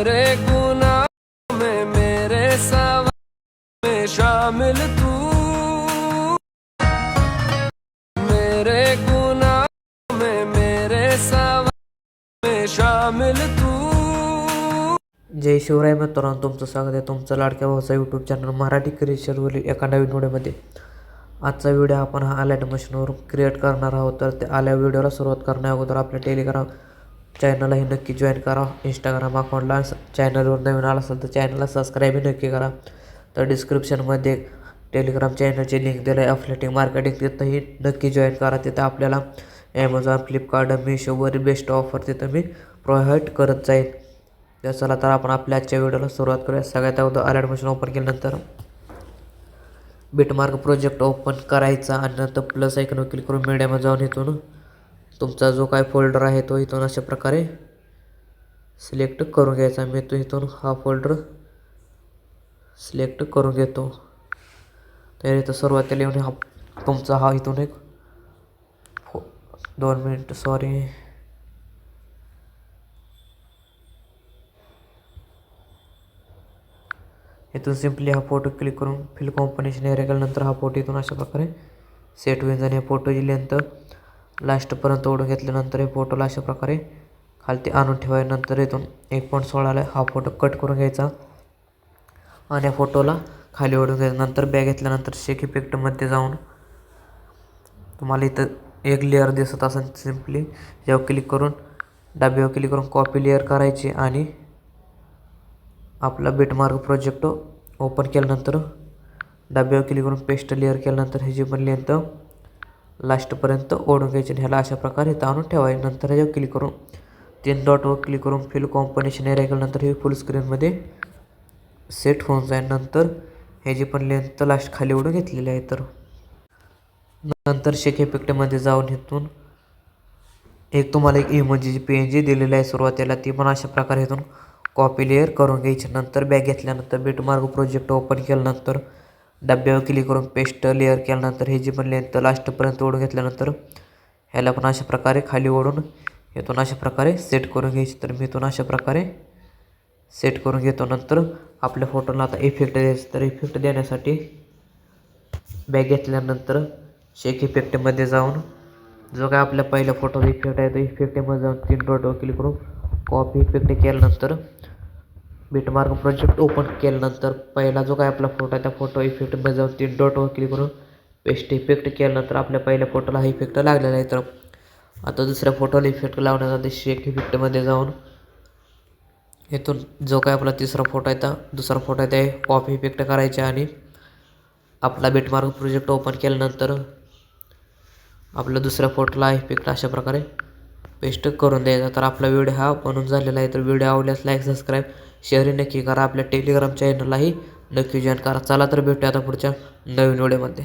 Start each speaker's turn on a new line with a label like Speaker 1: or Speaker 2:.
Speaker 1: मेरे गुनाह में मेरे सवाल में शामिल तू, मेरे गुनाह में मेरे सवाल में शामिल तू।
Speaker 2: जय शिवराय मित्रांनो, तुमचं स्वागत आहे तुमचं लाडक्या भाऊचा यूट्यूब चॅनल मराठी क्रिएशनवरील एका नवीन व्हिडिओमध्ये। आजचा व्हिडिओ आपण हा आलाइट मशीनवर क्रिएट करणार आहोत। तर ते आल्या व्हिडिओला सुरुवात करण्या अगोदर आपल्या टेलिग्राम चॅनललाही नक्की जॉईन करा। इंस्टाग्राम अकाउंटला चॅनलवर नवीन आला असेल तर चॅनलला सबस्क्राईबही नक्की करा। तर डिस्क्रिप्शनमध्ये टेलिग्राम चॅनलची लिंक दिली आहे अफिलिएट मार्केटिंग, तिथंही नक्की जॉईन करा। तिथं आपल्याला ॲमेझॉन, फ्लिपकार्ट, मिशोवर बेस्ट ऑफर तिथं मी प्रोव्हाइड करत जाईल। तर चला तर आपण आपल्या आजच्या व्हिडिओला सुरुवात करूया। सगळ्यात अगोदर आलाइट मशीन ओपन केल्यानंतर बिटमार्क प्रोजेक्ट ओपन करायचा आणि नंतर प्लस आयकॉनवर क्लिक करून मीडियामध्ये जाऊन इथून तुमचा जो काय फोल्डर आहे तो इथून अशा प्रकारे सिलेक्ट करून घ्यायचा। मी तो इथून हा फोल्डर सिलेक्ट करून घेतो। तर इथं सुरुवातीला येऊन हा तुमचा हा इथून एक 2 मिनिट सॉरी इथून सिम्पली हा फोटो क्लिक करून फिल कॉम्बिनेशन एरिया केल्यानंतर हा फोटो इथून अशा प्रकारे सेट होईल। आणि या फोटोची लेंथ लास्टपर्यंत ओढून घेतल्यानंतर हे फोटोला अशा प्रकारे खालती आणून ठेवायनंतर इथून 1.16ला हा फोटो कट करून घ्यायचा आणि या फोटोला खाली ओढून घ्यायच्यानंतर बॅग घेतल्यानंतर शेक इफेक्टमध्ये जाऊन तुम्हाला इथं एक लेअर दिसत असेल, सिम्पली यावर क्लिक करून डाब्यावर क्लिक करून कॉपी लेअर करायची आणि आपला बिटमार्क प्रोजेक्ट ओपन केल्यानंतर डाब्यावर क्लिक करून पेस्ट लेअर केल्यानंतर ह्याची पण लेंथ लास्टपर्यंत ओढून घ्यायची आणि ह्याला अशा प्रकारे इथं आणून ठेवायचं। नंतर ह्याच्यावर क्लिक करून 3 डॉटवर क्लिक करून फिल कॉम्बिनेशन एरिया केल्यानंतर हे फुल स्क्रीनमध्ये सेट होऊन जाईल। नंतर ह्याची पण लेंथ लास्ट खाली ओढून घेतलेली आहे। तर नंतर शेक इफेक्टमध्ये जाऊन इथून तुम्हाला एक इमोजीची PNG दिलेली आहे सुरुवातीला, ती पण अशा प्रकारे इथून कॉपी लेअर करून घ्यायची। नंतर बॅग घेतल्यानंतर बिटमार्क प्रोजेक्ट ओपन केल्यानंतर डब्यावर क्लिक करून पेस्ट लेअर केल्यानंतर ह्याची पण लेंथ लास्टपर्यंत ओढून घेतल्यानंतर ह्याला पण अशा प्रकारे खाली ओढून इथून अशा प्रकारे सेट करून घ्यायची। तर मी इथून अशा प्रकारे सेट करून घेतो। नंतर आपल्या फोटोला आता इफेक्ट द्यायचं, तर इफेक्ट देण्यासाठी बॅग घेतल्यानंतर शेक इफेक्टमध्ये जाऊन जो काय आपल्या पहिल्या फोटोचा इफेक्ट आहे तो इफेक्टमध्ये जाऊन 3 डॉटवर क्लिक करून कॉपी इफेक्ट केल्यानंतर बिटमार्क प्रोजेक्ट ओपन केल्यानंतर पहिला जो काय आपला फोटो आहे त्या फोटो इफेक्टमध्ये जाऊन 3 डॉटवर क्लिक करून पेस्ट इफेक्ट केल्यानंतर आपल्या पहिल्या फोटोला हा इफेक्ट लागलेला आहे। तर आता दुसऱ्या फोटोला इफेक्ट लावण्यासाठी शेक इफेक्टमध्ये जाऊन इथून जो काय आपला तिसरा फोटो आहे दुसरा फोटो आहे ते कॉपी इफेक्ट करायचे आणि आपला बिटमार्क प्रोजेक्ट ओपन केल्यानंतर आपल्या दुसऱ्या फोटोला इफेक्ट अशा प्रकारे पेस्ट करून द्यायचा। तर आपला व्हिडिओ हा बनून झालेला आहे। तर व्हिडिओ आवडल्यास लाईक, सबस्क्राईब, शेअर नक्की करा। आपल्या टेलिग्राम चॅनललाही नक्की जॉईन करा। चला तर भेटूया आता पुढच्या नवीन व्हिडिओमध्ये।